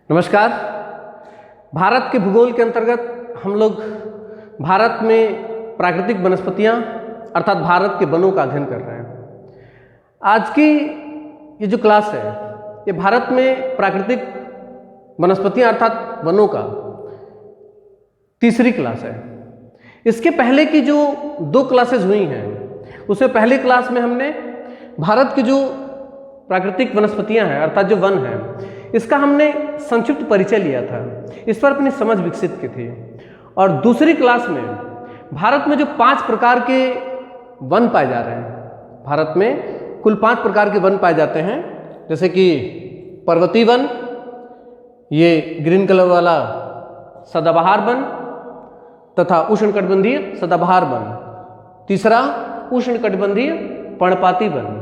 नमस्कार। भारत के भूगोल के अंतर्गत हम लोग भारत में प्राकृतिक वनस्पतियां अर्थात भारत के वनों का अध्ययन कर रहे हैं। आज की ये जो क्लास है ये भारत में प्राकृतिक वनस्पतियां अर्थात वनों का तीसरी क्लास है। इसके पहले की जो दो क्लासेस हुई हैं उसमें पहली क्लास में हमने भारत की जो प्राकृतिक वनस्पतियां हैं अर्थात जो वन है इसका हमने संक्षिप्त परिचय लिया था, इस पर अपनी समझ विकसित की थी। और दूसरी क्लास में भारत में जो 5 प्रकार के वन पाए जा रहे हैं, भारत में कुल 5 प्रकार के वन पाए जाते हैं, जैसे कि पर्वतीय वन, ये ग्रीन कलर वाला सदाबहार वन तथा उष्णकटिबंधीय सदाबहार वन, तीसरा उष्णकटिबंधीय पर्णपाती वन,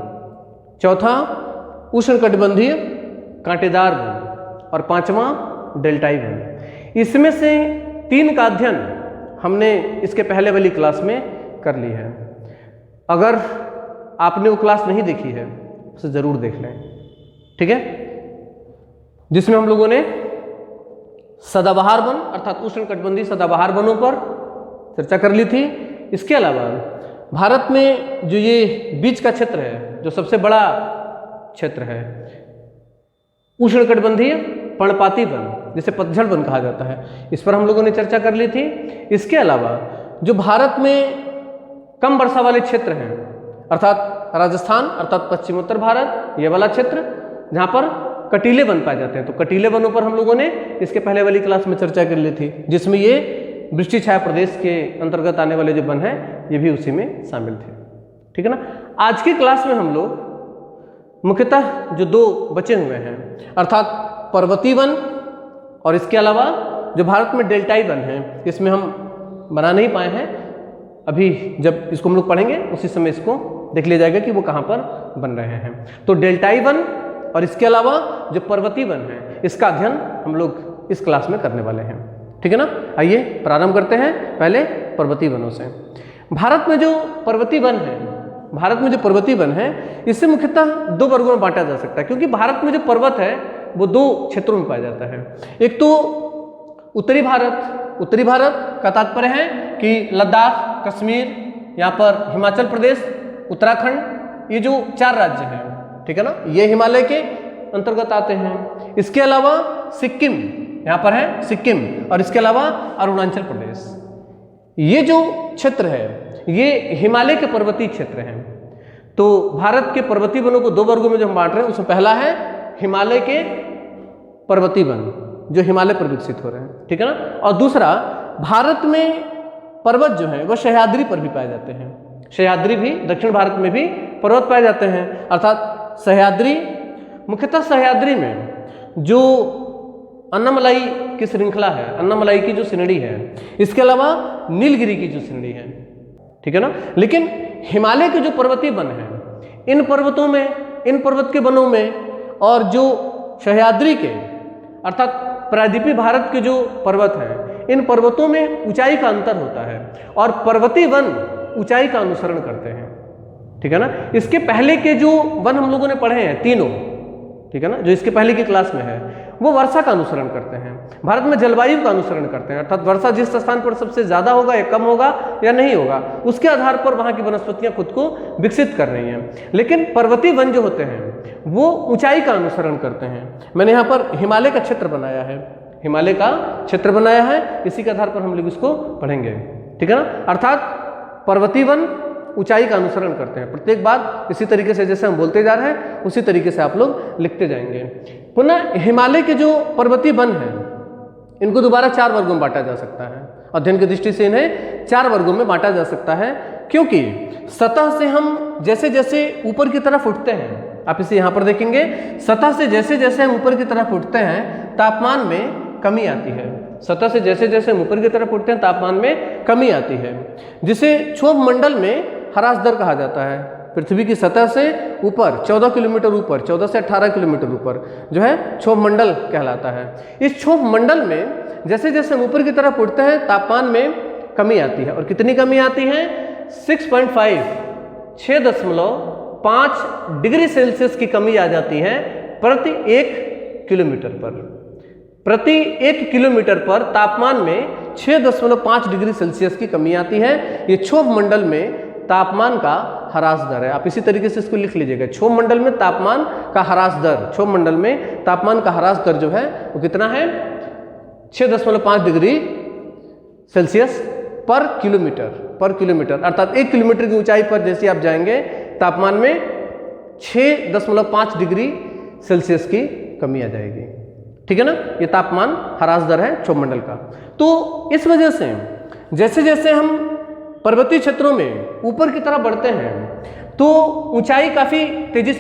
चौथा उष्णकटिबंधीय कांटेदार वन और पांचवा डेल्टाई वन। इसमें से 3 का अध्ययन हमने इसके पहले वाली क्लास में कर ली है। अगर आपने वो क्लास नहीं देखी है उसे जरूर देख लें, ठीक है, जिसमें हम लोगों ने सदाबहार वन अर्थात उष्णकटिबंधीय सदाबहार वनों पर चर्चा कर ली थी। इसके अलावा भारत में जो ये बीच का क्षेत्र है, जो सबसे बड़ा क्षेत्र है, उष्णकटिबंधीय पर्णपाती वन जिसे पतझड़ वन कहा जाता है, इस पर हम लोगों ने चर्चा कर ली थी। इसके अलावा जो भारत में कम वर्षा वाले क्षेत्र हैं अर्थात राजस्थान अर्थात पश्चिमोत्तर भारत, ये वाला क्षेत्र जहाँ पर कटीले वन पाए जाते हैं, तो कटीले वनों पर हम लोगों ने इसके पहले वाली क्लास में चर्चा कर ली थी, जिसमें ये वृष्टि छाया प्रदेश के अंतर्गत आने वाले जो वन हैं ये भी उसी में शामिल थे, ठीक है ना। आज की क्लास में हम लोग मुख्यतः जो 2 बचे हुए हैं अर्थात पर्वतीय वन और इसके अलावा जो भारत में डेल्टाई वन है, इसमें हम बना नहीं पाए हैं, अभी जब इसको हम लोग पढ़ेंगे उसी समय इसको देख लिया जाएगा कि वो कहाँ पर बन रहे हैं। तो डेल्टाई वन और इसके अलावा जो पर्वतीय वन है इसका अध्ययन हम लोग इस क्लास में करने वाले हैं, ठीक है ना। आइए प्रारंभ करते हैं पहले पर्वतीय वनों से। भारत में जो पर्वतीय वन है, भारत में जो पर्वतीय वन है इसे मुख्यतः 2 वर्गों में बांटा जा सकता है, क्योंकि भारत में जो पर्वत है वो 2 क्षेत्रों में पाया जाता है। एक तो उत्तरी भारत का तात्पर्य है कि लद्दाख, कश्मीर, यहाँ पर हिमाचल प्रदेश, उत्तराखंड, ये जो 4 राज्य हैं, ठीक है ना, ये हिमालय के अंतर्गत आते हैं। इसके अलावा सिक्किम, यहाँ पर है सिक्किम, और इसके अलावा अरुणाचल प्रदेश, ये जो क्षेत्र है ये हिमालय के पर्वतीय क्षेत्र हैं। तो भारत के पर्वतीय वनों को 2 वर्गों में जो हम बांट रहे हैं उसमें पहला है हिमालय के पर्वतीय वन जो हिमालय पर विकसित हो रहे हैं, ठीक है ना, और दूसरा भारत में पर्वत जो है वह सह्याद्री पर भी पाए जाते हैं। सह्याद्री भी दक्षिण भारत में भी पर्वत पाए जाते हैं अर्थात सह्याद्री, मुख्यतः सह्याद्री में जो अन्नामलाई की श्रृंखला है, अन्नामलाई की जो श्रेणी है, इसके अलावा नीलगिरी की जो श्रेणी है, ठीक है ना। लेकिन हिमालय के जो पर्वतीय वन हैं इन पर्वतों में, इन पर्वत के वनों में और जो सह्याद्री के अर्थात प्रायद्वीपीय भारत के जो पर्वत हैं इन पर्वतों में ऊंचाई का अंतर होता है और पर्वतीय वन ऊंचाई का अनुसरण करते हैं, ठीक है ना। इसके पहले के जो वन हम लोगों ने पढ़े हैं तीनों, ठीक है ना, जो इसके पहले की क्लास में है वो वर्षा का अनुसरण करते हैं, भारत में जलवायु का अनुसरण करते हैं, अर्थात वर्षा जिस स्थान पर सबसे ज्यादा होगा या कम होगा या नहीं होगा उसके आधार पर वहां की वनस्पतियां खुद को विकसित कर रही हैं। लेकिन पर्वतीय वन जो होते हैं वो ऊंचाई का अनुसरण करते हैं। मैंने यहाँ पर हिमालय का क्षेत्र बनाया है, हिमालय का क्षेत्र बनाया है, इसी के आधार पर हम लोग इसको पढ़ेंगे, ठीक है ना। अर्थात पर्वतीय वन ऊंचाई का अनुसरण करते हैं, प्रत्येक बात इसी तरीके से जैसे हम बोलते जा रहे हैं उसी तरीके से आप लोग लिखते जाएंगे। पुनः हिमालय के जो पर्वतीय वन हैं इनको दोबारा 4 वर्गों में बांटा जा सकता है, अध्ययन की दृष्टि से इन्हें 4 वर्गों में बांटा जा सकता है, क्योंकि सतह से हम जैसे जैसे ऊपर की तरफ उठते हैं, आप इसे यहाँ पर देखेंगे, सतह से जैसे जैसे हम ऊपर की तरफ उठते हैं तापमान में कमी आती है, सतह से जैसे जैसे हम ऊपर की तरफ उठते हैं तापमान में कमी आती है, जिसे क्षोभ मंडल में ह्रास दर कहा जाता है। पृथ्वी की सतह से ऊपर 14 किलोमीटर ऊपर, 14 से 18 किलोमीटर ऊपर जो है क्षोभ मंडल कहलाता है। इस क्षोभ मंडल में जैसे जैसे हम ऊपर की तरफ उठते हैं तापमान में कमी आती है, और कितनी कमी आती है? 6.5 डिग्री सेल्सियस की कमी आ जाती है प्रति 1 किलोमीटर पर। प्रति 1 किलोमीटर पर तापमान में 6.5 डिग्री सेल्सियस की कमी आती है। ये क्षोभ मंडल में तापमान का ह्रास दर है। आप इसी तरीके से इसको लिख लीजिएगा, क्षोभ मंडल में तापमान का ह्रास दर, क्षोभ मंडल में तापमान का ह्रास दर जो है वो कितना है, 6.5 डिग्री सेल्सियस पर किलोमीटर, अर्थात 1 किलोमीटर की ऊंचाई पर जैसे आप जाएंगे तापमान में 6.5 डिग्री सेल्सियस की कमी आ जाएगी। ठीक है ना, ये तापमान ह्रास दर है क्षोभ मंडल का। तो इस वजह से जैसे जैसे हम पर्वतीय क्षेत्रों में ऊपर की तरफ बढ़ते हैं तो ऊंचाई काफ़ी तेजी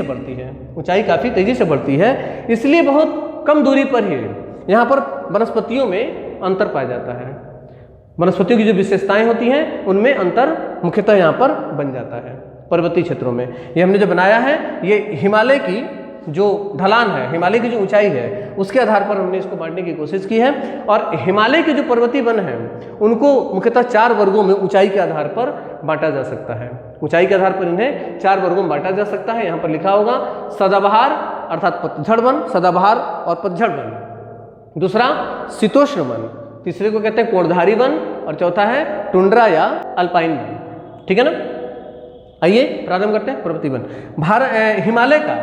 से बढ़ती है, इसलिए बहुत कम दूरी पर ही यहाँ पर वनस्पतियों में अंतर पाया जाता है। वनस्पतियों की जो विशेषताएं होती हैं उनमें अंतर मुख्यतः यहाँ पर बन जाता है पर्वतीय क्षेत्रों में। ये हमने जो बनाया है ये हिमालय की जो ढलान है, हिमालय की जो ऊंचाई है उसके आधार पर हमने इसको बांटने की कोशिश की है। और हिमालय के जो पर्वतीय वन हैं उनको मुख्यतः 4 वर्गों में ऊंचाई के आधार पर बांटा जा सकता है। ऊंचाई के आधार पर इन्हें 4 वर्गों में बांटा जा सकता है। यहाँ पर लिखा होगा सदाबहार अर्थात पतझड़ वन, सदाबहार और पतझड़ वन। दूसरा शीतोष्ण वन, तीसरे को कहते हैं कोणधारी वन, और चौथा है टुंड्रा या अल्पाइन वन। ठीक है ना, आइए प्रारंभ करते हैं पर्वतीय वन। हिमालय का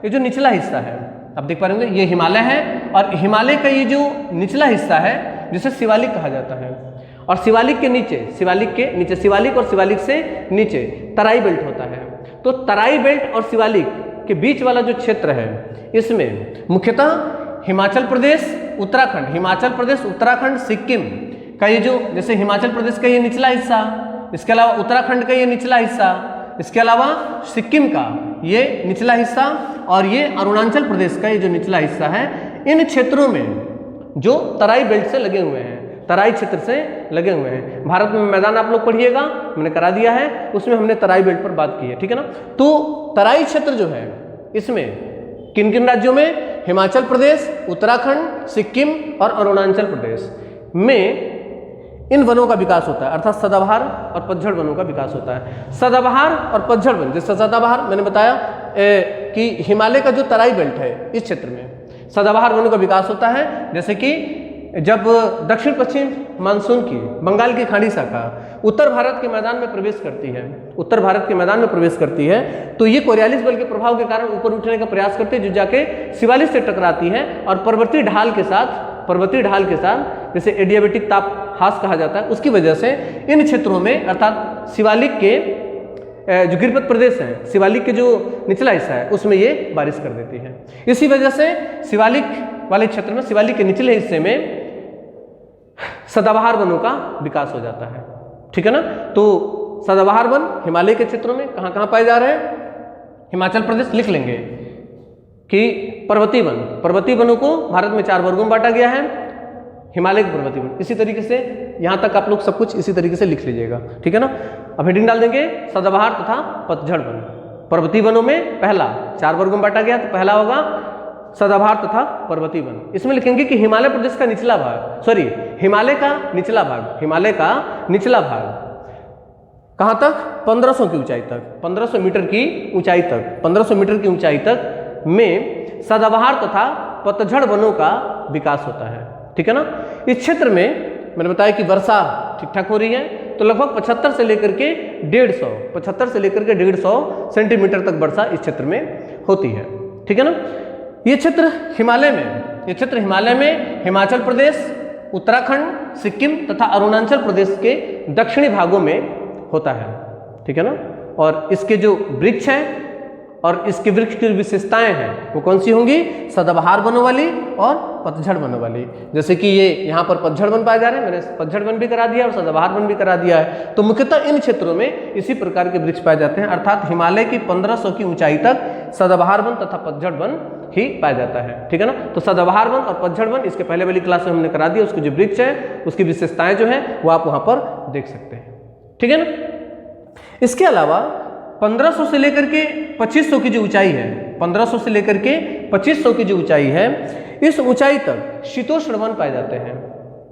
ये जो निचला हिस्सा है, आप देख पा रहे होंगे ये हिमालय है, और हिमालय का ये जो निचला हिस्सा है जिसे शिवालिक कहा जाता है, और शिवालिक के नीचे शिवालिक और शिवालिक से नीचे तराई बेल्ट होता है। तो तराई बेल्ट और शिवालिक के बीच वाला जो क्षेत्र है इसमें मुख्यतः हिमाचल प्रदेश उत्तराखंड सिक्किम का ये जो, जैसे हिमाचल प्रदेश का ये निचला हिस्सा, इसके अलावा उत्तराखंड का ये निचला हिस्सा, इसके अलावा सिक्किम का ये निचला हिस्सा, और ये अरुणाचल प्रदेश का ये जो निचला हिस्सा है, इन क्षेत्रों में जो तराई बेल्ट से लगे हुए हैं, तराई क्षेत्र से लगे हुए हैं। भारत में मैदान आप लोग पढ़िएगा, मैंने करा दिया है, उसमें हमने तराई बेल्ट पर बात की है। ठीक है ना, तो तराई क्षेत्र जो है इसमें किन किन राज्यों में, हिमाचल प्रदेश, उत्तराखंड, सिक्किम और अरुणाचल प्रदेश में इन वनों का विकास होता है, अर्थात सदाबहार और पतझड़ वनों का विकास होता है। सदाबहार और पतझड़ वन, जैसे सदाबहार मैंने बताया कि हिमालय का जो तराई बेल्ट है इस क्षेत्र में सदाबहार वनों का विकास होता है। जैसे कि जब दक्षिण पश्चिम मानसून की बंगाल की खाड़ी शाखा उत्तर भारत के मैदान में प्रवेश करती है, तो ये कोरियालिस बल के प्रभाव के कारण ऊपर उठने का प्रयास करती है, जो जाके शिवालिक से टकराती है और पर्वतीय ढाल के साथ जैसे एडियाबेटिक ताप हास कहा जाता है, उसकी वजह से इन क्षेत्रों में अर्थात शिवालिक के जो गिरपत प्रदेश हैं, शिवालिक के जो निचला हिस्सा है उसमें ये बारिश कर देती है। इसी वजह से शिवालिक वाले क्षेत्र में, शिवालिक के निचले हिस्से में सदाबहार वनों का विकास हो जाता है। ठीक है ना, तो सदाबहार वन हिमालय के क्षेत्रों में कहाँ कहाँ पाए जा रहे हैं, हिमाचल प्रदेश लिख लेंगे कि पर्वतीय वनों को भारत में 4 वर्गों में बांटा गया है, हिमालय के पर्वतीय वन। इसी तरीके से यहाँ तक आप लोग सब कुछ इसी तरीके से लिख लीजिएगा। ठीक है ना, अब हेडिंग डाल देंगे सदाबहार तथा पतझड़ वन। पर्वतीय वनों में पहला 4 वर्गों में बांटा गया, तो पहला होगा सदाबहार तथा पर्वतीय वन। इसमें लिखेंगे कि हिमालय प्रदेश का निचला भाग, हिमालय का निचला भाग कहाँ तक, 1500 की ऊंचाई तक, 1500 मीटर की ऊंचाई तक में सदाबहार तथा पतझड़ वनों का विकास होता है। ठीक है ना, इस क्षेत्र में मैंने बताया कि वर्षा ठीक ठाक हो रही है, तो लगभग 75 से लेकर के 150 सेंटीमीटर तक वर्षा इस क्षेत्र में होती है। ठीक है ना, ये क्षेत्र हिमालय में हिमाचल प्रदेश, उत्तराखंड, सिक्किम तथा अरुणाचल प्रदेश के दक्षिणी भागों में होता है। ठीक है ना, और इसके जो वृक्ष हैं और इसके वृक्ष की विशेषताएं हैं वो कौन सी होंगी, सदाबहार वनों वाली और पतझड़ वनों वाली। जैसे कि ये यहाँ पर पतझड़ वन पाए जा रहे हैं, मैंने पतझड़ वन भी करा दिया और सदाबहार वन भी करा दिया है। तो मुख्यतः इन क्षेत्रों में इसी प्रकार के वृक्ष पाए जाते हैं, अर्थात हिमालय की 1500 की ऊंचाई तक सदाबहार वन तथा पतझड़ वन ही पाया जाता है। ठीक है ना, तो सदाबहार वन और पतझड़ वन इसके पहले वाली क्लास में हमने करा दिया, उसके जो वृक्ष है उसकी विशेषताएं जो है वो आप वहां पर देख सकते हैं। ठीक है ना, इसके अलावा 1500 से लेकर के 2500 की जो ऊंचाई है, 1500 से लेकर के 2500 की जो ऊंचाई है, इस ऊंचाई तक शीतोष्ण वन पाए जाते हैं।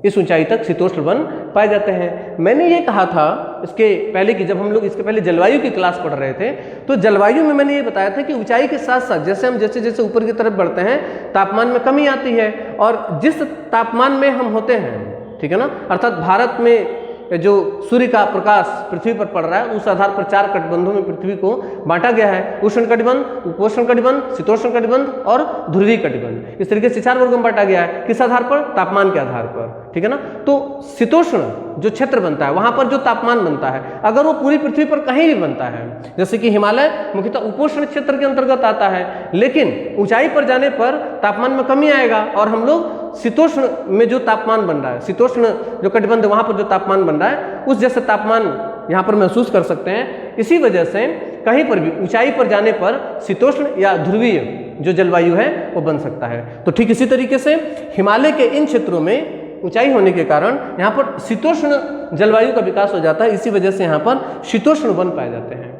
इस ऊंचाई तक शीतोष्ण वन पाए जाते हैं। मैंने ये कहा था इसके पहले कि जब हम लोग इसके पहले जलवायु की क्लास पढ़ रहे थे, तो जलवायु में मैंने ये बताया था कि ऊंचाई के साथ साथ जैसे हम जैसे जैसे ऊपर की तरफ बढ़ते हैं तापमान में कमी आती है, और जिस तापमान में हम होते हैं, ठीक है ना, अर्थात भारत में जो सूर्य का प्रकाश पृथ्वी पर पड़ रहा है उस आधार पर 4 कटिबंधों में पृथ्वी को बांटा गया है। उष्ण कटिबंध, उपोष्ण कटिबंध, शीतोष्ण कटिबंध और ध्रुवीय कटिबंध। इस तरीके से 4 वर्गों में बांटा गया है। किस आधार पर? तापमान के आधार पर, ठीक है ना। तो शीतोष्ण जो क्षेत्र बनता है वहां पर जो तापमान बनता है, अगर वो पूरी पृथ्वी पर कहीं भी बनता है, जैसे कि हिमालय मुख्यतः उपोष्ण क्षेत्र के अंतर्गत आता है, लेकिन ऊंचाई पर जाने पर तापमान में कमी आएगा और हम लोग शीतोष्ण में जो तापमान बन रहा है, शीतोष्ण जो कटिबंध वहां पर जो तापमान बन रहा है उस जैसे तापमान यहाँ पर महसूस कर सकते हैं। इसी वजह से कहीं पर भी ऊंचाई पर जाने पर शीतोष्ण या ध्रुवीय जो जलवायु है वो बन सकता है। तो ठीक इसी तरीके से हिमालय के इन क्षेत्रों में ऊंचाई होने के कारण यहाँ पर शीतोष्ण जलवायु का विकास हो जाता है। इसी वजह से यहाँ पर शीतोष्ण वन पाए जाते हैं,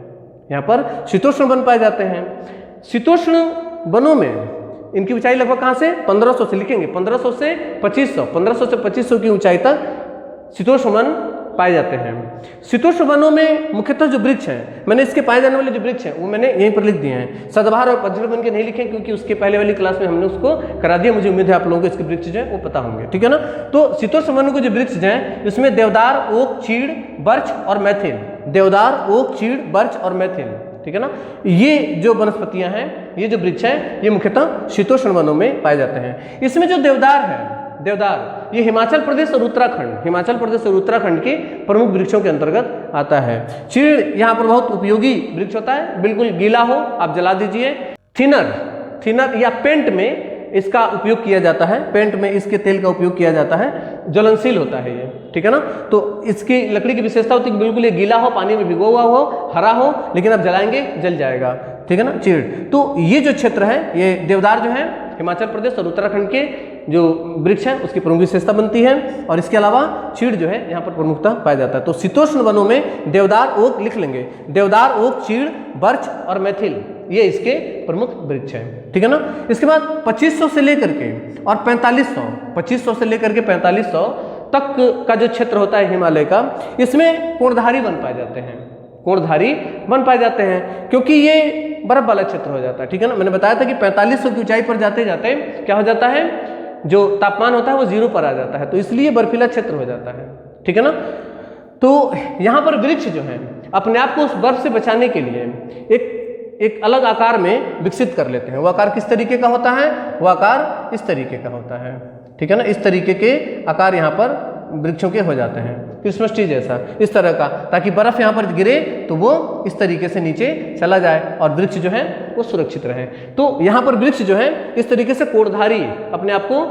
यहाँ पर शीतोष्ण वन पाए जाते हैं। शीतोष्ण वनों में इनकी ऊंचाई लगभग कहाँ से? 1500 से, लिखेंगे 1500 से 2500, 1500 से 2500 की ऊंचाई तक शीतोष्ण वन पाए जाते हैं। शीतोष्ण वनों में मुख्यतः जो वृक्ष हैं, मैंने इसके पाए जाने वाले जो वृक्ष हैं वो मैंने यहीं पर लिख दिए हैं। सदाबहार और पतझड़ वन के नहीं लिखे क्योंकि उसके पहले वाली क्लास में हमने उसको करा दिया। मुझे उम्मीद है आप लोगों को इसके वृक्ष जो है वो पता होंगे, ठीक है ना। तो शीतोष्ण वनों के जो वृक्ष हैं इसमें देवदार, ओक, चीड़, बर्च और मैथिल। देवदार, ओक, चीड़, बर्च और मैथिल, ठीक है ना। ये जो वनस्पतियां हैं, ये जो वृक्ष हैं, ये मुख्यतः शीतोष्ण वनों में पाए जाते हैं। इसमें जो देवदार है, देवदार ये हिमाचल प्रदेश और उत्तराखंड, हिमाचल प्रदेश और उत्तराखंड के प्रमुख वृक्षों के अंतर्गत आता है। चीड़ यहाँ पर बहुत उपयोगी वृक्ष होता है, बिल्कुल गीला हो आप जला दीजिए। थिनर या पेंट में इसका उपयोग किया जाता है, पेंट में इसके तेल का उपयोग किया जाता है, ज्वलनशील होता है ये, ठीक है ना। तो इसकी लकड़ी की विशेषता होती है कि बिल्कुल ये गीला हो, पानी में भिगो हुआ हो, हरा हो, लेकिन आप जलाएंगे जल जाएगा, ठीक है ना। चीड़, तो ये जो क्षेत्र है, ये देवदार जो है हिमाचल प्रदेश और उत्तराखंड के जो वृक्ष है उसकी प्रमुख विशेषता बनती है। और इसके अलावा चीड़ जो है यहाँ पर प्रमुखता पाया जाता है। तो शीतोष्ण वनों में देवदार, ओक लिख लेंगे, देवदार, ओक, चीड़, बर्च और मैथिल, ये इसके प्रमुख वृक्ष हैं, ठीक है ना। इसके बाद 2500 से लेकर के और 4500, 2500 से लेकर के 4500 तक का जो क्षेत्र होता है हिमालय का, इसमें कोणधारी वन पाए जाते हैं, कोणधारी वन पाए जाते हैं, क्योंकि ये बर्फ वाला क्षेत्र हो जाता है, ठीक है ना। मैंने बताया था कि 4500 की ऊंचाई पर जाते जाते क्या हो जाता है, जो तापमान होता है वो 0 पर आ जाता है, तो इसलिए बर्फीला क्षेत्र हो जाता है, ठीक है ना। तो यहाँ पर वृक्ष जो है अपने आप को उस बर्फ से बचाने के लिए एक अलग आकार में विकसित कर लेते हैं। वो आकार किस तरीके का होता है? वो आकार इस तरीके का होता है, ठीक है ना। इस तरीके के आकार यहाँ पर वृक्षों के हो जाते हैं, क्रिसमस ट्री जैसा, इस तरह का, ताकि बर्फ यहाँ पर गिरे तो वो इस तरीके से नीचे चला जाए और वृक्ष जो है वो सुरक्षित रहे। तो यहाँ पर वृक्ष जो है इस तरीके से कोणधारी अपने आप को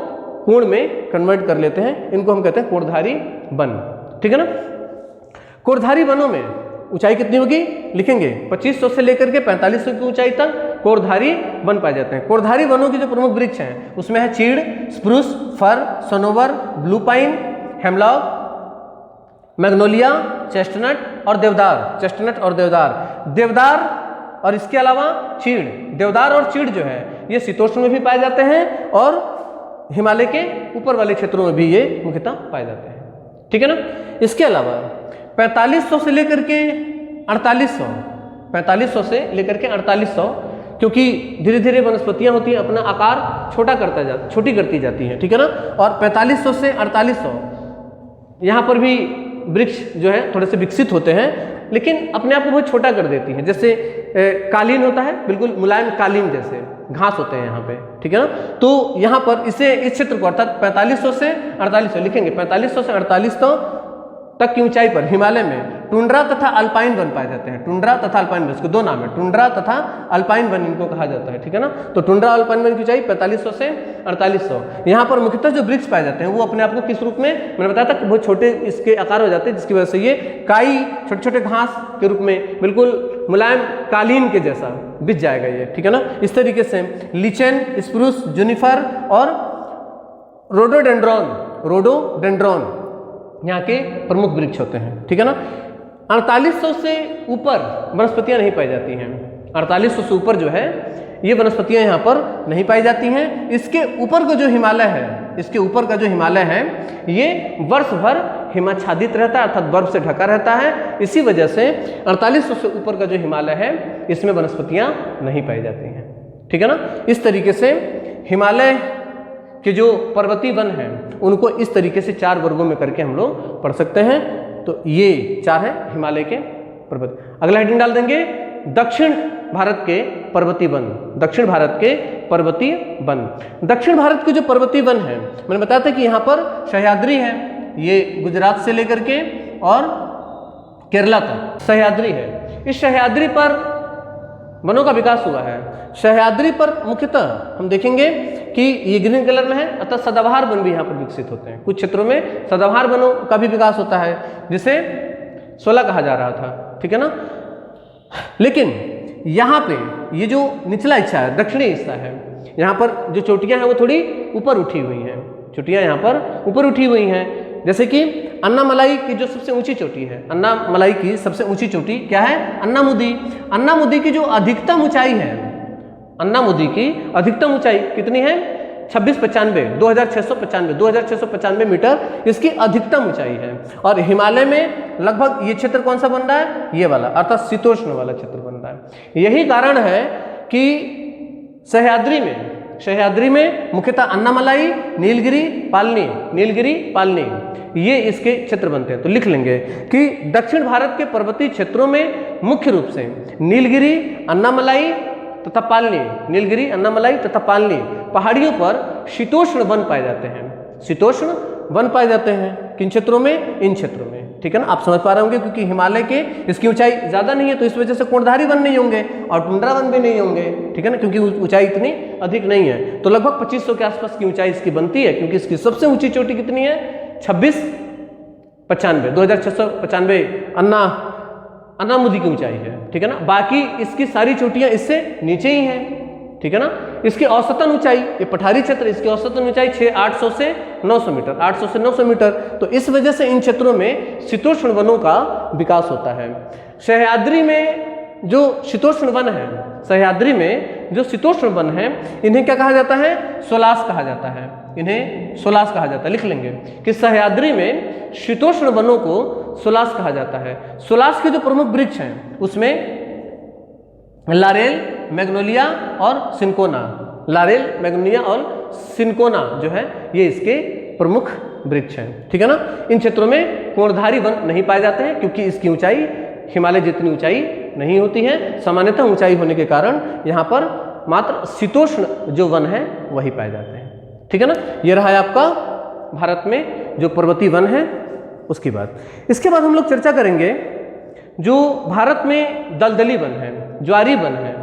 कोण में कन्वर्ट कर लेते हैं, इनको हम कहते हैं कोणधारी वन, ठीक है ना। कोणधारी वनों में ऊंचाई कितनी होगी? लिखेंगे 2500 से लेकर के 4500 की ऊंचाई तक कोणधारी वन पाए जाते हैं। कोणधारी वनों के जो प्रमुख वृक्ष हैं उसमें है चीड़, स्प्रूस, फर, सनोवर, blue pine, hemlock, magnolia, chestnut और देवदार, चेस्टनट और देवदार। देवदार और इसके अलावा चीड़, देवदार और चीड़ जो है ये शीतोष्ण में भी पाए जाते हैं और हिमालय के ऊपर वाले क्षेत्रों में भी ये मुख्यतः पाए जाते हैं, ठीक है ना। इसके अलावा 4500 से लेकर के 4800, 4500 से लेकर के 4800, क्योंकि धीरे धीरे वनस्पतियां होती हैं अपना आकार छोटी करती जाती हैं, ठीक है ना। और 4500 से 4800 यहाँ पर भी वृक्ष जो है थोड़े से विकसित होते हैं, लेकिन अपने आप को बहुत छोटा कर देती हैं। जैसे कालीन होता है, बिल्कुल मुलायम कालीन जैसे घास होते हैं यहाँ पे, ठीक है ना। तो यहाँ पर इस क्षेत्र को अर्थात 4500 से 4800 लिखेंगे, 4500 से 4800 तक की ऊंचाई पर हिमालय में टुंड्रा तथा अल्पाइन वन पाए जाते हैं। टुंड्रा तथा अल्पाइन वन, इसको 2 नाम है, टुंड्रा तथा अल्पाइन वन इनको कहा जाता है, ठीक है ना। तो टुंड्रा अल्पाइन वन की ऊंचाई 4500 से 4800। यहाँ पर मुख्यतः जो वृक्ष पाए जाते हैं वो अपने आप को किस रूप में, मैंने बताया था बहुत छोटे इसके आकार हो जाते हैं, जिसकी वजह से ये काई, छोटे छोटे घास के रूप में बिल्कुल मुलायम कालीन के जैसा बिछ जाएगा ये, ठीक है ना। इस तरीके से लीचेन, स्प्रूस, जूनिफर और रोडोडेंड्रॉन यहाँ के प्रमुख वृक्ष होते हैं, ठीक है ना। 4800 से ऊपर वनस्पतियां नहीं पाई जाती हैं, 4800 से ऊपर जो है ये वनस्पतियां यहाँ पर नहीं पाई जाती हैं। इसके ऊपर को जो हिमालय है इसके ऊपर का जो हिमालय है ये वर्ष भर हिमाच्छादित रहता है, अर्थात बर्फ से ढका रहता है। इसी वजह से 4800 से ऊपर का जो हिमालय है इसमें वनस्पतियां नहीं पाई जाती हैं। ठीक है ना। इस तरीके से हिमालय के जो पर्वतीय वन हैं उनको इस तरीके से 4 वर्गों में करके हम लोग पढ़ सकते हैं। तो ये 4 है हिमालय के पर्वत। अगला हेडिंग डाल देंगे दक्षिण भारत के पर्वतीय वन। दक्षिण भारत के पर्वतीय वन। दक्षिण भारत के जो पर्वतीय वन है, मैंने बताया था कि यहाँ पर सह्याद्री है, ये गुजरात से लेकर के और केरला तक सह्याद्री है। इस सह्याद्री पर वनों का विकास हुआ है। सह्याद्री पर मुख्यतः हम देखेंगे कि ये ग्रीन कलर में है, अतः सदाबहार वन भी यहाँ पर विकसित होते हैं। कुछ क्षेत्रों में सदाबहार वनों का भी विकास होता है, जिसे 16 कहा जा रहा था। ठीक है ना। लेकिन यहाँ पे ये जो निचला हिस्सा है, दक्षिणी हिस्सा है, यहाँ पर जो चोटियाँ हैं वो थोड़ी ऊपर उठी हुई हैं। चोटियाँ यहाँ पर ऊपर उठी हुई हैं, जैसे कि अन्नामलाई की जो सबसे ऊंची चोटी है, अन्नामलाई की सबसे ऊंची चोटी क्या है? अन्नामुदी। अन्नामुदी की जो अधिकतम ऊंचाई है, अन्नामुदी की अधिकतम ऊंचाई कितनी है? 2695 मीटर इसकी अधिकतम ऊंचाई है। और हिमालय में लगभग ये क्षेत्र कौन सा बन रहा है? ये वाला, अर्थात शीतोष्ण वाला क्षेत्र बन रहा है। यही कारण है कि सह्याद्री में मुख्यतः अन्नामलाई, नीलगिरी, पालनी ये इसके क्षेत्र बनते हैं। तो लिख लेंगे कि दक्षिण भारत के पर्वतीय क्षेत्रों में मुख्य रूप से नीलगिरी, अन्नामलाई तथा पालनी, नीलगिरी, अन्नामलाई तथा पालनी पहाड़ियों पर शीतोष्ण वन पाए जाते हैं। शीतोष्ण वन पाए जाते हैं किन क्षेत्रों में? इन क्षेत्रों में। ठीक है ना। आप समझ पा रहे होंगे क्योंकि हिमालय के इसकी ऊंचाई ज्यादा नहीं है, तो इस वजह से कोणधारी वन नहीं होंगे और टुंड्रा वन भी नहीं होंगे। ठीक है ना, क्योंकि ऊंचाई इतनी अधिक नहीं है। तो लगभग 2500 के आसपास की ऊंचाई इसकी बनती है, क्योंकि इसकी सबसे ऊंची चोटी कितनी है? 2695 अन्नामुदी की ऊंचाई है। ठीक है ना। बाकी इसकी सारी चोटियां इससे नीचे ही हैं। ठीक है ना। इसकी औसतन ऊंचाई, ये पठारी क्षेत्र, इसकी औसतन ऊंचाई 800 से 900 मीटर, 800 से 900 मीटर। तो इस वजह से इन क्षेत्रों में शीतोष्ण वनों का विकास होता है। सह्याद्री में जो शीतोष्ण वन है, सह्याद्री में जो शीतोष्ण वन है, इन्हें क्या कहा जाता है? सोलास कहा जाता है। इन्हें सोलास कहा जाता है। लिख लेंगे कि सह्याद्री में शीतोष्ण वनों को सोलास कहा जाता है। सोलास के जो प्रमुख वृक्ष हैं उसमें लारेल, मैग्नोलिया और सिनकोना। लारेल, मैग्नोलिया और सिनकोना जो है ये इसके प्रमुख वृक्ष हैं। ठीक है ना। इन क्षेत्रों में कोणधारी वन नहीं पाए जाते हैं, क्योंकि इसकी ऊंचाई हिमालय जितनी ऊंचाई नहीं होती है। सामान्यतः ऊंचाई होने के कारण यहाँ पर मात्र शीतोष्ण जो वन है वही पाए जाते हैं। ठीक है ना। ये रहा है आपका भारत में जो पर्वतीय वन है उसकी बात। इसके बाद हम लोग चर्चा करेंगे जो भारत में दलदली वन है, ज्वारी वन है,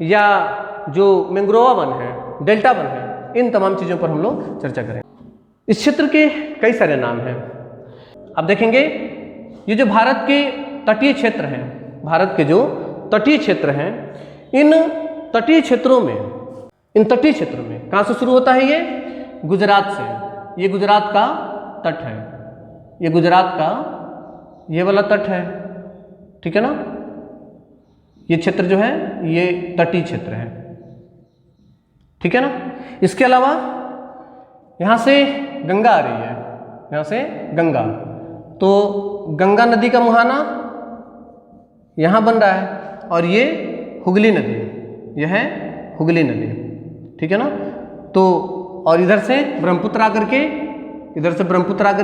या जो मैंग्रोवा वन है, डेल्टा वन है, इन तमाम चीज़ों पर हम लोग चर्चा करेंगे। इस क्षेत्र के कई सारे नाम हैं। आप देखेंगे ये जो भारत के तटीय क्षेत्र हैं, भारत के जो तटीय क्षेत्र हैं, इन तटीय क्षेत्रों में कहाँ से शुरू होता है? ये गुजरात से। ये गुजरात का तट है, ये गुजरात का ये वाला तट है। ठीक है ना। ये क्षेत्र जो है ये तटीय क्षेत्र है। ठीक है ना। इसके अलावा यहाँ से गंगा आ रही है, यहाँ से गंगा, तो गंगा नदी का मुहाना यहाँ बन रहा है, और ये हुगली नदी, यह है हुगली नदी। ठीक है ना। तो और इधर से ब्रह्मपुत्र आकर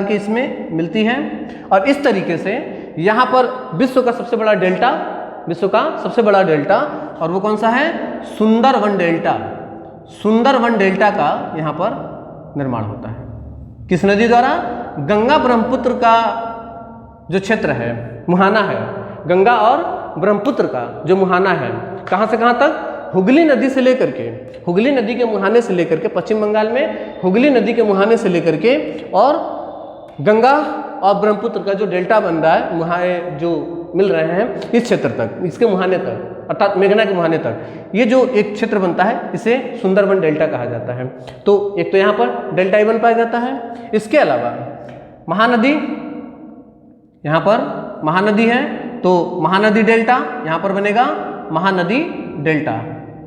के इसमें मिलती है। और इस तरीके से यहाँ पर विश्व का सबसे बड़ा डेल्टा, और वो कौन सा है? सुंदरवन डेल्टा का यहाँ पर निर्माण होता है। किस नदी द्वारा? गंगा ब्रह्मपुत्र का जो क्षेत्र है, मुहाना है, गंगा और ब्रह्मपुत्र का जो मुहाना है, कहाँ से कहाँ तक? हुगली नदी से लेकर के, हुगली नदी के मुहाने से लेकर के, पश्चिम बंगाल में हुगली नदी के मुहाने से लेकर के, और गंगा और ब्रह्मपुत्र का जो डेल्टा बन रहा है, मुहाने जो मिल रहे हैं इस क्षेत्र तक, इसके मुहाने तक, अर्थात मेघना के मुहाने तक, ये जो एक क्षेत्र बनता है इसे सुंदरवन डेल्टा कहा जाता है। तो एक तो यहाँ पर डेल्टा बन पाया जाता है। इसके अलावा महानदी, यहाँ पर महानदी है, तो महानदी डेल्टा यहाँ पर बनेगा महानदी डेल्टा।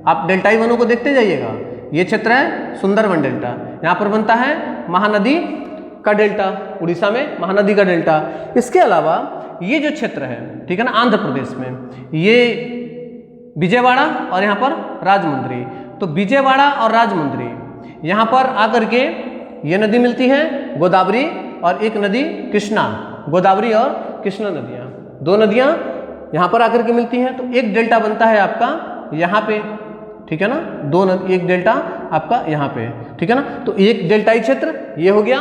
आप डेल्टाई वनों को देखते जाइएगा। ये क्षेत्र है सुंदरवन डेल्टा, यहाँ पर बनता है महानदी का डेल्टा, उड़ीसा में महानदी का डेल्टा। इसके अलावा ये जो क्षेत्र है, ठीक है ना, आंध्र प्रदेश में, ये विजयवाड़ा और यहाँ पर राजमुंद्री। तो विजयवाड़ा और राजमुंद्री यहाँ पर आकर के ये नदी मिलती है गोदावरी, और एक नदी कृष्णा, गोदावरी और कृष्णा नदियाँ, दो नदियाँ यहाँ पर आकर के मिलती हैं। तो एक डेल्टा बनता है आपका यहाँ पे, ठीक है ना, एक डेल्टा आपका यहाँ पे, ठीक है ना। तो एक डेल्टाई क्षेत्र ये हो गया,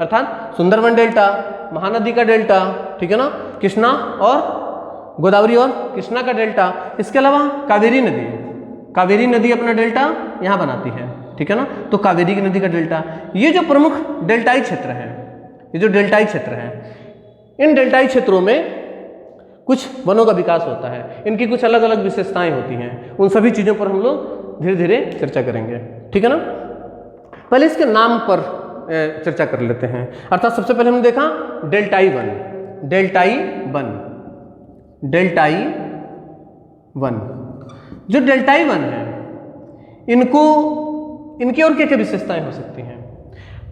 अर्थात सुंदरवन डेल्टा, महानदी का डेल्टा, ठीक है ना, कृष्णा और गोदावरी और कृष्णा का डेल्टा। इसके अलावा कावेरी नदी अपना डेल्टा यहाँ बनाती है, ठीक है ना। तो कावेरी की नदी का डेल्टा, ये जो प्रमुख डेल्टाई क्षेत्र हैं, ये जो डेल्टाई क्षेत्र हैं, इन डेल्टाई क्षेत्रों में कुछ वनों का विकास होता है, इनकी कुछ अलग अलग विशेषताएं होती हैं। उन सभी चीज़ों पर हम लोग धीरे धीरे चर्चा करेंगे, ठीक है ना। पहले इसके नाम पर चर्चा कर लेते हैं। अर्थात सबसे पहले हमने देखा डेल्टाई वन, जो डेल्टाई वन है, इनकी और क्या क्या विशेषताएं हो सकती हैं।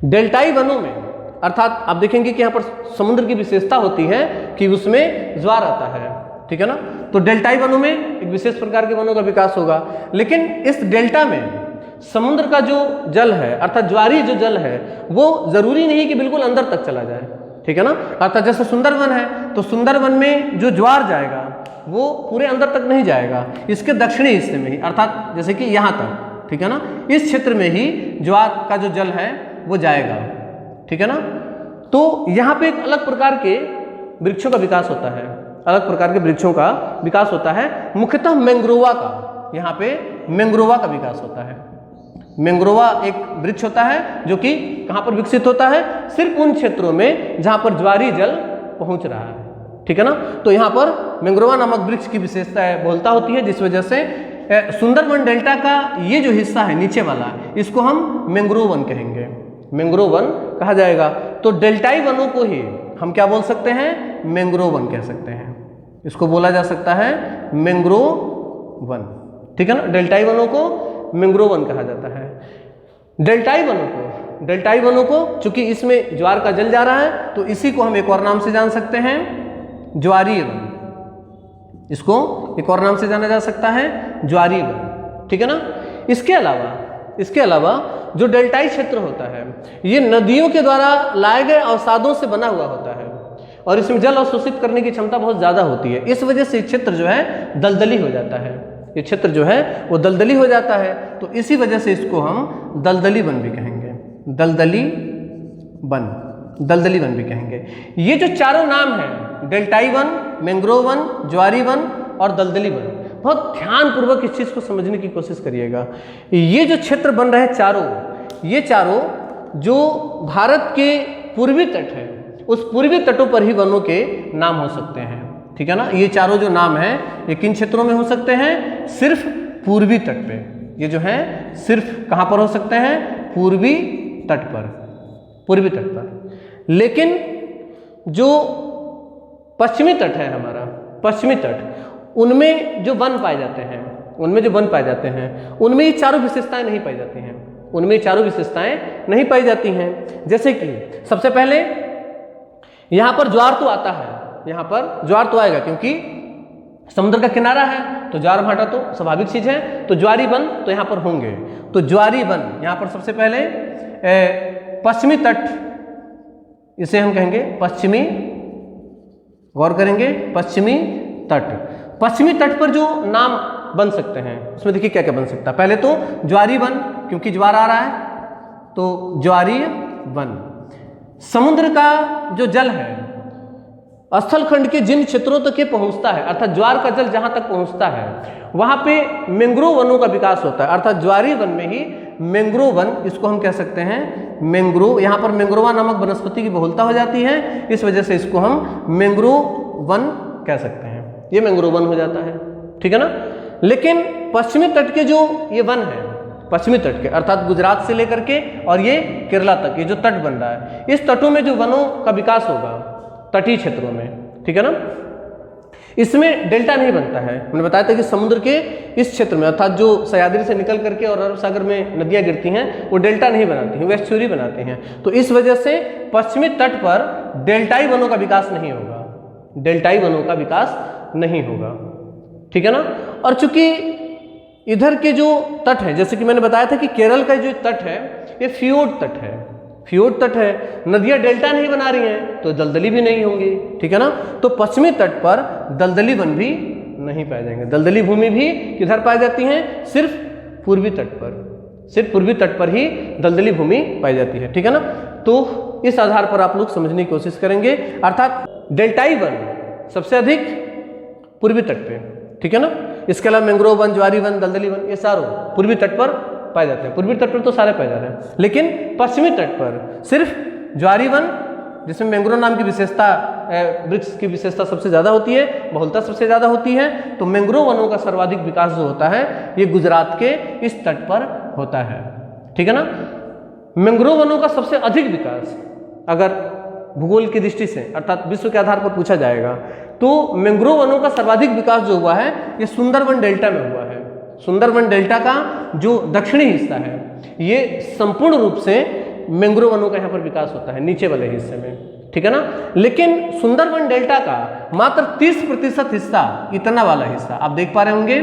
डेल्टाई वनों में अर्थात आप देखेंगे कि यहाँ पर समुद्र की विशेषता होती है कि उसमें ज्वार आता है, ठीक है ना। तो डेल्टाई वनों में एक विशेष प्रकार के वनों का विकास होगा, लेकिन इस डेल्टा में समुद्र का जो जल है, अर्थात ज्वारी जो जल है, वो जरूरी नहीं कि बिल्कुल अंदर तक चला जाए, ठीक है ना। अर्थात जैसे सुंदरवन है, तो सुंदरवन में जो ज्वार जाएगा वो पूरे अंदर तक नहीं जाएगा, इसके दक्षिणी हिस्से में ही, अर्थात जैसे कि यहाँ तक, ठीक है ना, इस क्षेत्र में ही ज्वार का जो जल है वो जाएगा, ठीक है ना। तो यहाँ पे एक अलग प्रकार के वृक्षों का विकास होता है, अलग प्रकार के वृक्षों का विकास होता है, मुख्यतः मैंग्रोवा का, यहाँ पे मैंग्रोवा का विकास होता है। मैंग्रोवा एक वृक्ष होता है जो कि कहाँ पर विकसित होता है, सिर्फ उन क्षेत्रों में जहाँ पर ज्वारी जल पहुँच रहा है, ठीक है ना। तो यहाँ पर मैंग्रोवा नामक वृक्ष की विशेषता है, बहुलता होती है, जिस वजह से सुंदरवन डेल्टा का ये जो हिस्सा है नीचे वाला, इसको हम मैंग्रोव वन कहेंगे, मैंग्रोव वन कहा जाएगा। तो डेल्टाई वनों को ही हम क्या बोल सकते हैं, मैंग्रोव वन कह सकते हैं, इसको बोला जा सकता है मैंग्रोव वन, ठीक है ना। डेल्टाई वनों को मैंग्रोव वन कहा जाता है। डेल्टाई वनों को चूंकि इसमें ज्वार का जल जा रहा है, तो इसी को हम एक और नाम से जान सकते हैं, ज्वारीय वन, इसको एक और नाम से जाना जा सकता है, ज्वारीय वन, ठीक है ना। इसके अलावा जो डेल्टाई क्षेत्र होता है, ये नदियों के द्वारा लाए गए अवसादों से बना हुआ होता है, और इसमें जल अवशोषित करने की क्षमता बहुत ज़्यादा होती है। इस वजह से क्षेत्र जो है दलदली हो जाता है, ये क्षेत्र जो है वो दलदली हो जाता है। तो इसी वजह से इसको हम दलदली वन भी कहेंगे, दलदली वन भी कहेंगे। ये जो चारों नाम हैं, डेल्टाई वन, मैंग्रोव वन, ज्वारी वन और दलदली वन, बहुत ध्यानपूर्वक इस चीज़ को समझने की कोशिश करिएगा। ये जो क्षेत्र बन रहे चारों, ये चारों जो भारत के पूर्वी तट है, उस पूर्वी तटों पर ही वनों के नाम हो सकते हैं, ठीक है ना। ये चारों जो नाम हैं, ये किन क्षेत्रों में हो सकते हैं, सिर्फ पूर्वी तट पे, ये जो है सिर्फ कहाँ पर हो सकते हैं, पूर्वी तट पर। लेकिन जो पश्चिमी तट है हमारा, पश्चिमी तट, उनमें जो वन पाए जाते हैं, उनमें ये चारों विशेषताएं नहीं पाई जाती हैं, जैसे कि सबसे पहले यहाँ पर ज्वार तो आता है, यहाँ पर ज्वार तो आएगा क्योंकि समुद्र का किनारा है, तो ज्वार भाटा तो स्वाभाविक चीज है, तो ज्वारी वन तो यहाँ पर होंगे। तो ज्वारी वन यहाँ पर सबसे पहले पश्चिमी तट, इसे हम कहेंगे पश्चिमी, गौर करेंगे, पश्चिमी तट पर जो नाम बन सकते हैं, उसमें देखिए क्या क्या बन सकता है। पहले तो ज्वारी वन, क्योंकि ज्वार आ रहा है, तो ज्वारी वन। समुद्र का जो जल है स्थलखंड के जिन क्षेत्रों तक ये पहुंचता है, अर्थात ज्वार का जल जहां तक पहुंचता है, वहां पे मैंग्रोव वनों का विकास होता है, अर्थात ज्वारी वन में ही मैंग्रोव वन, इसको हम कह सकते हैं मैंग्रोव। यहाँ पर मैंग्रोवा नामक वनस्पति की बहुलता हो जाती है, इस वजह से इसको हम मैंग्रोव वन कह सकते हैं, ये मैंग्रोव वन हो जाता है, ठीक है ना। लेकिन पश्चिमी तट के जो ये वन है, पश्चिमी तट के अर्थात गुजरात से लेकर के और ये केरला तक, ये जो तट बन रहा है, इस तटों में जो वनों का विकास होगा तटीय क्षेत्रों में, ठीक है ना, इसमें डेल्टा नहीं बनता है। मैंने बताया था कि समुद्र के इस क्षेत्र में अर्थात जो सह्याद्री से निकल करके और अरब सागर में नदियां गिरती हैं वो डेल्टा नहीं बनाती हैं, वेस्चुरी बनाती हैं। तो इस वजह से पश्चिमी तट पर डेल्टाई वनों का विकास नहीं होगा, डेल्टाई वनों का विकास नहीं होगा, ठीक है ना। और चूंकि इधर के जो तट है, जैसे कि मैंने बताया था कि केरल का जो तट है ये फ्योर्ड तट है, फ्योर्ड तट है, नदियां डेल्टा नहीं बना रही हैं तो दलदली भी नहीं होंगी, ठीक है ना। तो पश्चिमी तट पर दलदली वन भी नहीं पाए जाएंगे। दलदली भूमि भी किधर पाई जाती हैं? सिर्फ पूर्वी तट पर, सिर्फ पूर्वी तट पर ही दलदली भूमि पाई जाती है, ठीक है ना। तो इस आधार पर आप लोग समझने की कोशिश करेंगे, अर्थात डेल्टाई वन सबसे अधिक पूर्वी तट पे, ठीक है ना। इसके अलावा मैंग्रोव वन, ज्वारी वन, दलदली वन ये सारों पूर्वी तट पर पाए जाते हैं। पूर्वी तट पर तो सारे पाए जा रहे हैं, लेकिन पश्चिमी तट पर सिर्फ ज्वारी वन, जिसमें मैंग्रोव नाम की विशेषता, वृक्ष की विशेषता सबसे ज़्यादा होती है, बहुलता सबसे ज़्यादा होती है। तो मैंग्रोव वनों का सर्वाधिक विकास जो होता है ये गुजरात के इस तट पर होता है, ठीक है ना। मैंग्रोव वनों का सबसे अधिक विकास अगर भूगोल की दृष्टि से अर्थात विश्व के आधार पर पूछा जाएगा तो मैंग्रोव वनों का सर्वाधिक विकास जो हुआ है ये सुंदरवन डेल्टा में हुआ है। सुंदरवन डेल्टा का जो दक्षिणी हिस्सा है ये संपूर्ण रूप से मैंग्रोव वनों का यहाँ पर विकास होता है, नीचे वाले हिस्से में, ठीक है ना। लेकिन सुंदरवन डेल्टा का मात्र 30% हिस्सा, इतना वाला हिस्सा आप देख पा रहे होंगे,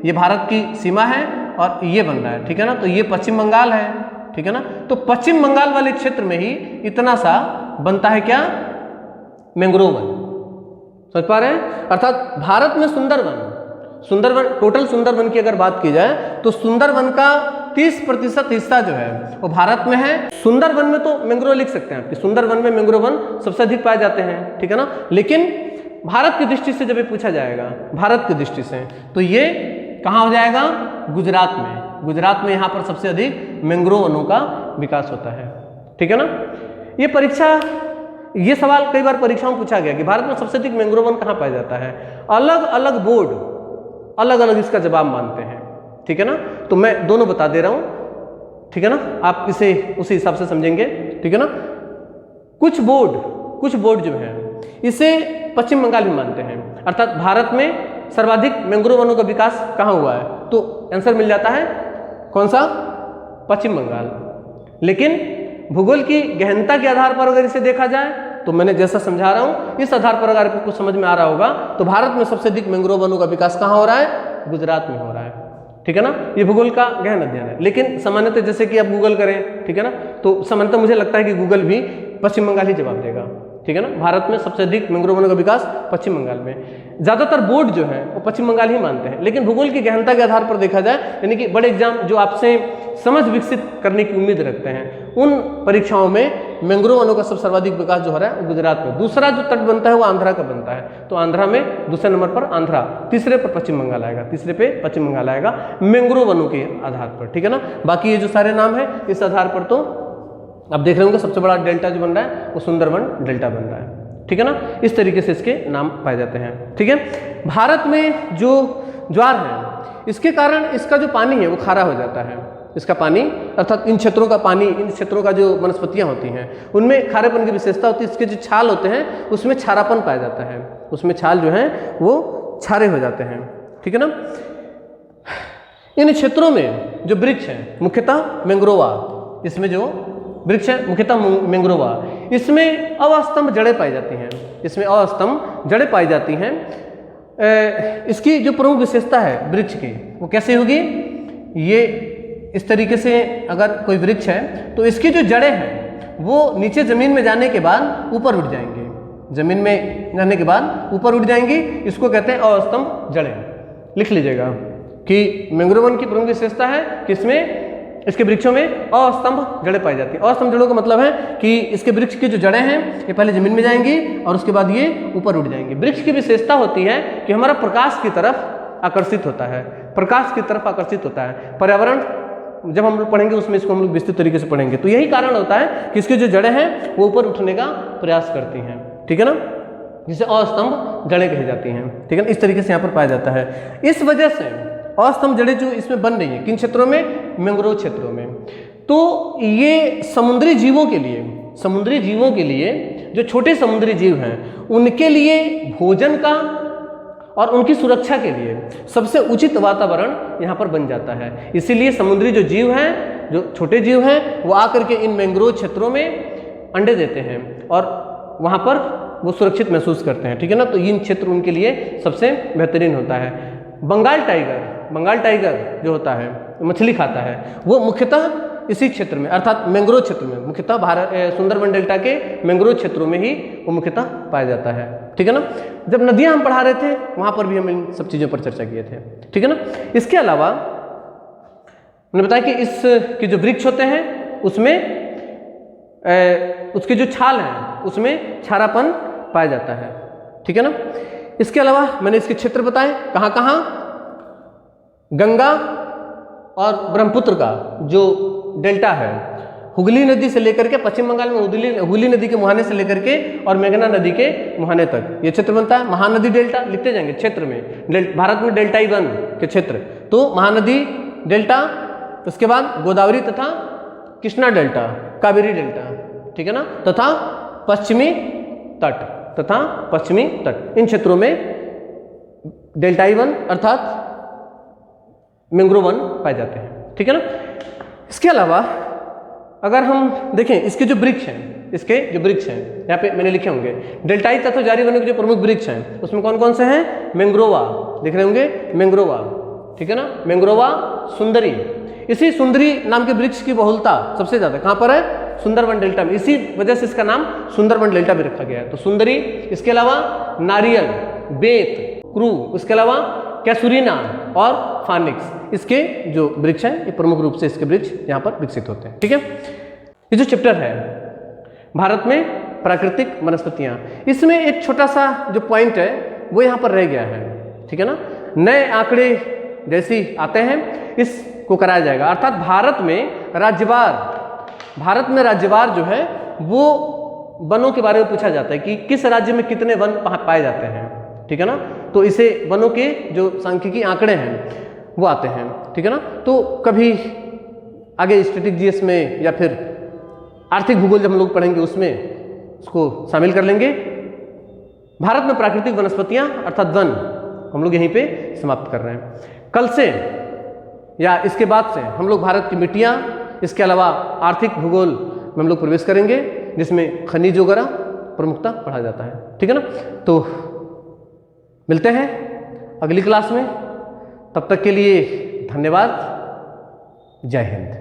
ये भारत की सीमा है और ये बन रहा है, ठीक है ना। तो ये पश्चिम बंगाल है, ठीक है ना। तो पश्चिम बंगाल वाले क्षेत्र में ही इतना सा बनता है क्या? मैंग्रोव वन, समझ पा रहे हैं। अर्थात भारत में सुंदरवन टोटल सुंदरवन की अगर बात की जाए तो सुंदरवन का 30% हिस्सा जो है वो भारत में है। सुंदरवन में तो मैंग्रोव लिख सकते हैं कि सुंदरवन में मैंग्रोव वन सबसे अधिक पाए जाते हैं, ठीक है ना। लेकिन भारत की दृष्टि से जब ये पूछा जाएगा, भारत की दृष्टि से, तो ये कहाँ हो जाएगा? गुजरात में। गुजरात में यहाँ पर सबसे अधिक मैंग्रोव वनों का विकास होता है, ठीक है ना। ये सवाल कई बार परीक्षाओं में पूछा गया कि भारत में सबसे अधिक मैंग्रोव वन कहाँ पाया जाता है। अलग अलग बोर्ड अलग अलग इसका जवाब मानते हैं, ठीक है ना। तो मैं दोनों बता दे रहा हूँ, ठीक है ना, आप इसे उसी हिसाब से समझेंगे, ठीक है ना। कुछ बोर्ड जो है इसे पश्चिम बंगाल भी मानते हैं, अर्थात भारत में सर्वाधिक मैंग्रोव वनों का विकास कहाँ हुआ है, तो आंसर मिल जाता है कौन सा? पश्चिम बंगाल। लेकिन भूगोल की गहनता के आधार पर अगर इसे देखा जाए तो मैंने जैसा समझा रहा हूं इस आधार पर अगर आपको कुछ समझ में आ रहा होगा तो भारत में सबसे अधिक मैंग्रोव वनों का विकास कहाँ हो रहा है? गुजरात में हो रहा है, ठीक है ना। ये भूगोल का गहन अध्ययन है। लेकिन सामान्यतः जैसे कि आप गूगल करें, ठीक है ना, तो सामान्यतः मुझे लगता है कि गूगल भी पश्चिम बंगाल ही जवाब देगा, ठीक है ना। भारत में सबसे अधिक मैंग्रोव वनों का विकास पश्चिम बंगाल में। ज़्यादातर बोर्ड जो है वो पश्चिम बंगाल ही मानते हैं। लेकिन भूगोल की गहनता के आधार पर देखा जाए, यानी कि बड़े एग्जाम जो आपसे समझ विकसित करने की उम्मीद रखते हैं, उन परीक्षाओं में मैंग्रोव वनों का सब सर्वाधिक विकास जो हो रहा है वो गुजरात में। दूसरा जो तट बनता है वो आंध्रा का बनता है, तो आंध्रा में दूसरे नंबर पर आंध्रा, तीसरे पर पश्चिम बंगाल आएगा, तीसरे पे पश्चिम बंगाल आएगा मैंग्रोव वनों के आधार पर, ठीक है ना। बाकी ये जो सारे नाम है इस आधार पर तो आप देख रहे होंगे सबसे बड़ा डेल्टा जो बन रहा है वो सुंदरवन डेल्टा बन रहा है, ठीक है ना। इस तरीके से इसके नाम पाए जाते हैं, ठीक है। भारत में जो ज्वार है इसके कारण इसका जो पानी है वो खारा हो जाता है। इसका पानी अर्थात इन क्षेत्रों का पानी, इन क्षेत्रों का जो वनस्पतियां होती हैं उनमें खारेपन की विशेषता होती है। इसके जो छाल होते हैं उसमें क्षारापन पाया जाता है, उसमें छाल जो है वो क्षारे हो जाते हैं, ठीक है ना। इन क्षेत्रों में जो वृक्ष है मुख्यतः मैंग्रोवा, इसमें जो वृक्ष है मुख्यतः मैंग्रोवा, इसमें अवस्तंभ जड़ें पाई जाती हैं, इसमें अवस्तंभ जड़ें पाई जाती हैं। इसकी जो प्रमुख विशेषता है वृक्ष की वो कैसे होगी? ये इस तरीके से अगर कोई वृक्ष है तो इसकी जो जड़ें हैं वो नीचे जमीन में जाने के बाद ऊपर उठ जाएंगे, जमीन में जाने के बाद ऊपर उठ जाएंगी, इसको कहते हैं अवस्तंभ जड़ें। लिख लीजिएगा कि मैंग्रोव वन की प्रमुख विशेषता है कि इसमें इसके वृक्षों में अस्तंभ जड़ें पाई जाती हैं। अस्तंभ जड़ों का मतलब है कि इसके वृक्ष की जो जड़ें हैं ये पहले जमीन में जाएंगी और उसके बाद ये ऊपर उठ जाएंगी। वृक्ष की विशेषता होती है कि हमारा प्रकाश की तरफ आकर्षित होता है, प्रकाश की तरफ आकर्षित होता है। पर्यावरण जब हम लोग पढ़ेंगे उसमें इसको हम लोग विस्तृत तरीके से पढ़ेंगे, तो यही कारण होता है कि इसकी जो जड़ें हैं वो ऊपर उठने का प्रयास करती हैं, ठीक है ना, जिसे अस्तंभ जड़ें कही जाती हैं, ठीक है ना। इस तरीके से यहाँ पर पाया जाता है। इस वजह से अस्तंभ जड़ें जो इसमें बन रही है किन क्षेत्रों में? मैंग्रोव क्षेत्रों में। तो ये समुद्री जीवों के लिए जो छोटे समुद्री जीव हैं उनके लिए भोजन का और उनकी सुरक्षा के लिए सबसे उचित वातावरण यहाँ पर बन जाता है। इसीलिए समुद्री जो जीव हैं, जो छोटे जीव हैं, वो आकर के इन मैंग्रोव क्षेत्रों में अंडे देते हैं और वहाँ पर वो सुरक्षित महसूस करते हैं, ठीक है ना। तो इन क्षेत्र उनके लिए सबसे बेहतरीन होता है। बंगाल टाइगर जो होता है, मछली खाता है, वो मुख्यतः इसी क्षेत्र में अर्थात मैंग्रोव क्षेत्र में, मुख्यतः भारत सुंदरबन डेल्टा के मैंग्रोव क्षेत्रों में ही वो मुख्यतः पाया जाता है, ठीक है ना। जब नदियां हम पढ़ा रहे थे वहां पर भी हम इन सब चीज़ों पर चर्चा किए थे, ठीक है ना। इसके अलावा मैंने बताया कि इस के जो वृक्ष होते हैं उसमें उसकी जो छाल है उसमें क्षारापन पाया जाता है, ठीक है ना। इसके अलावा मैंने इसके क्षेत्र बताए कहाँ कहाँ, गंगा और ब्रह्मपुत्र का जो डेल्टा है, हुगली नदी से लेकर के पश्चिम बंगाल में हुगली नदी के मुहाने से लेकर के और मेघना नदी के मुहाने तक ये क्षेत्र बनता है। महानदी डेल्टा लिखते जाएंगे क्षेत्र में, भारत में डेल्टाई वन के क्षेत्र, तो महानदी डेल्टा, उसके बाद गोदावरी तथा कृष्णा डेल्टा, कावेरी डेल्टा, ठीक है ना, तथा पश्चिमी तट, इन क्षेत्रों में डेल्टाई वन अर्थात मैंग्रोव वन पाए जाते हैं, ठीक है ना। इसके अलावा अगर हम देखें इसके जो वृक्ष हैं, यहाँ पे मैंने लिखे होंगे डेल्टाई तत्व जारी वनों के जो प्रमुख वृक्ष हैं उसमें कौन कौन से हैं, मैंग्रोवा दिख रहे होंगे, मैंग्रोवा, ठीक है ना, मैंग्रोवा, सुंदरी। इसी सुंदरी नाम के वृक्ष की बहुलता सबसे ज्यादा कहाँ पर है, सुंदरबन डेल्टा में, इसी वजह से इसका नाम सुंदरबन डेल्टा भी रखा गया है। तो सुंदरी, इसके अलावा नारियल, बेत, क्रू, इसके अलावा कैसुरीना और फानिक्स, इसके जो वृक्ष हैं ये प्रमुख रूप से इसके वृक्ष यहाँ पर विकसित होते हैं, ठीक है। ये जो चैप्टर है भारत में प्राकृतिक वनस्पतियाँ, इसमें एक छोटा सा जो पॉइंट है वो यहाँ पर रह गया है, ठीक है ना। नए आंकड़े जैसे आते हैं इसको कराया जाएगा, अर्थात भारत में राज्यवार जो है वो वनों के बारे में पूछा जाता है कि किस राज्य में कितने वन पाए जाते हैं, ठीक है ना। तो इसे वनों के जो सांख्यिकी आंकड़े हैं वो आते हैं, ठीक है ना। तो कभी आगे स्टैटिक जीएस में या फिर आर्थिक भूगोल जब हम लोग पढ़ेंगे उसमें उसको शामिल कर लेंगे। भारत में प्राकृतिक वनस्पतियां अर्थात वन हम लोग यहीं पे समाप्त कर रहे हैं। कल से या इसके बाद से हम लोग भारत की मिट्टियां, इसके अलावा आर्थिक भूगोल में हम लोग प्रवेश करेंगे जिसमें खनिज वगैरह प्रमुखता पढ़ा जाता है, ठीक है ना। तो मिलते हैं अगली क्लास में, तब तक के लिए धन्यवाद, जय हिंद।